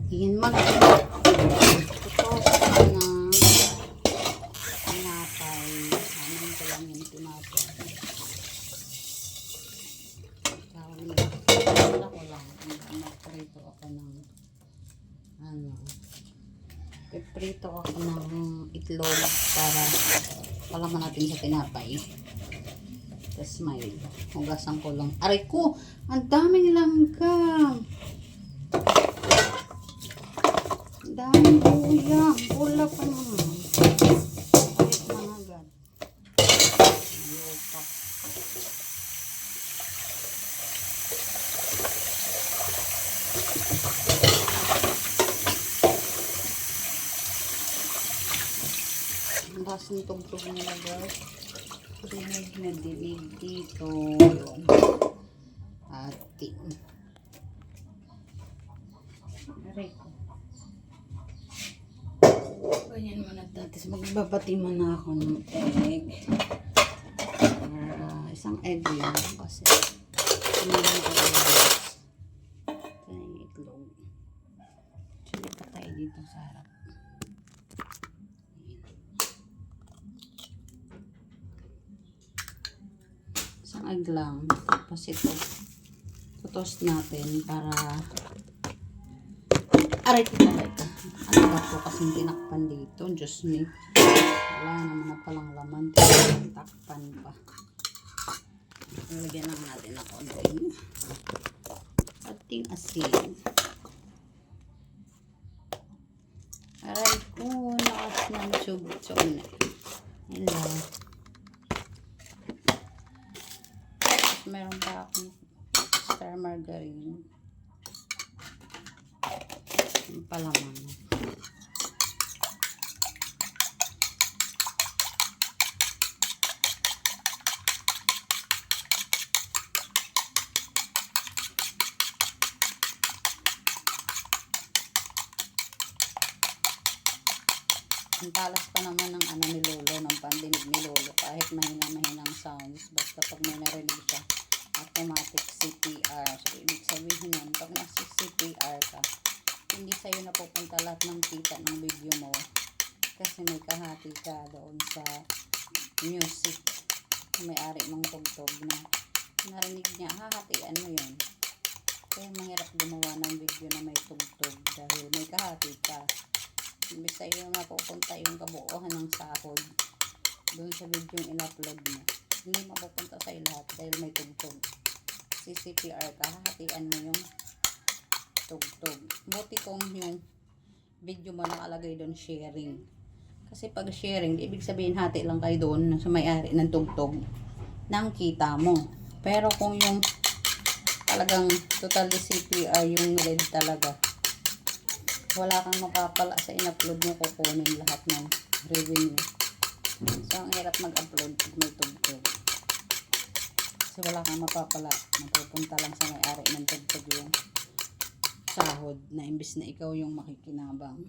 Iyan mag-tutos ka na tinapay. Amin ko lang yung tinapay. Wala ko lang. Magprito ako ng piprito ako ng itlog para palaman natin sa tinapay. Tapos may hugasan ko lang. Aray ko! Ang daming langgam! Ang daming uyang. Pula pa naman. Ayot mga agad. Ayota. Ang basang tugtog nila guys. Dinig na dinig dito. Ating. Aray ko. Ganyan muna natin. Magbabati muna ako ng egg. Isang egg lang kasi. Ito yung itlog. Chili pa tayo dito sa harap. Isang egg lang. Tapos ito. Tutos natin para aray ko talaga. Ano ba po kasing tinakpan dito? Diyos me. Wala naman na palang laman. Tinakpan pa. Ilagyan lang natin ako doon. Ating asin. Aray ko. Lakas ng tsug-tsug na. Hello. Tapos meron pa akong star margarine. Yung palaman. Ang talas pa naman ng ni Lolo, ng pandinig ni Lolo, kahit mahina-mahinang sounds, basta pag may narinig siya, automatic CPR. So, ibig sabihin nun, pag nasi-CPR ka, hindi sa'yo napupunta lahat ng kita ng video mo, kasi may kahati ka doon sa music, may-ari ng tugtog na narinig niya, hahatian mo yun. Kaya mahirap gumawa ng video na may tugtog dahil may kahati ka. Imbis sa'yo mapupunta yung kabuuhan ng sahod doon sa video yung in-upload mo, hindi mapupunta sa'yo lahat dahil may tugtog. CCPR ka, hahatian mo yung tugtog. Buti kung yung video mo nakalagay doon sharing. Kasi pag sharing, ibig sabihin hati lang kayo doon sa may-ari ng tugtog nang kita mo. Pero kung yung talagang totally CPR yung red talaga, wala kang mapapala sa in-upload mo, kukunin lahat ng revenue. So, ang hirap mag-upload pag may tugtog. Kasi wala kang mapapala. Mapupunta lang sa may-ari ng tugtog yung sahod na imbis na ikaw yung makikinabang.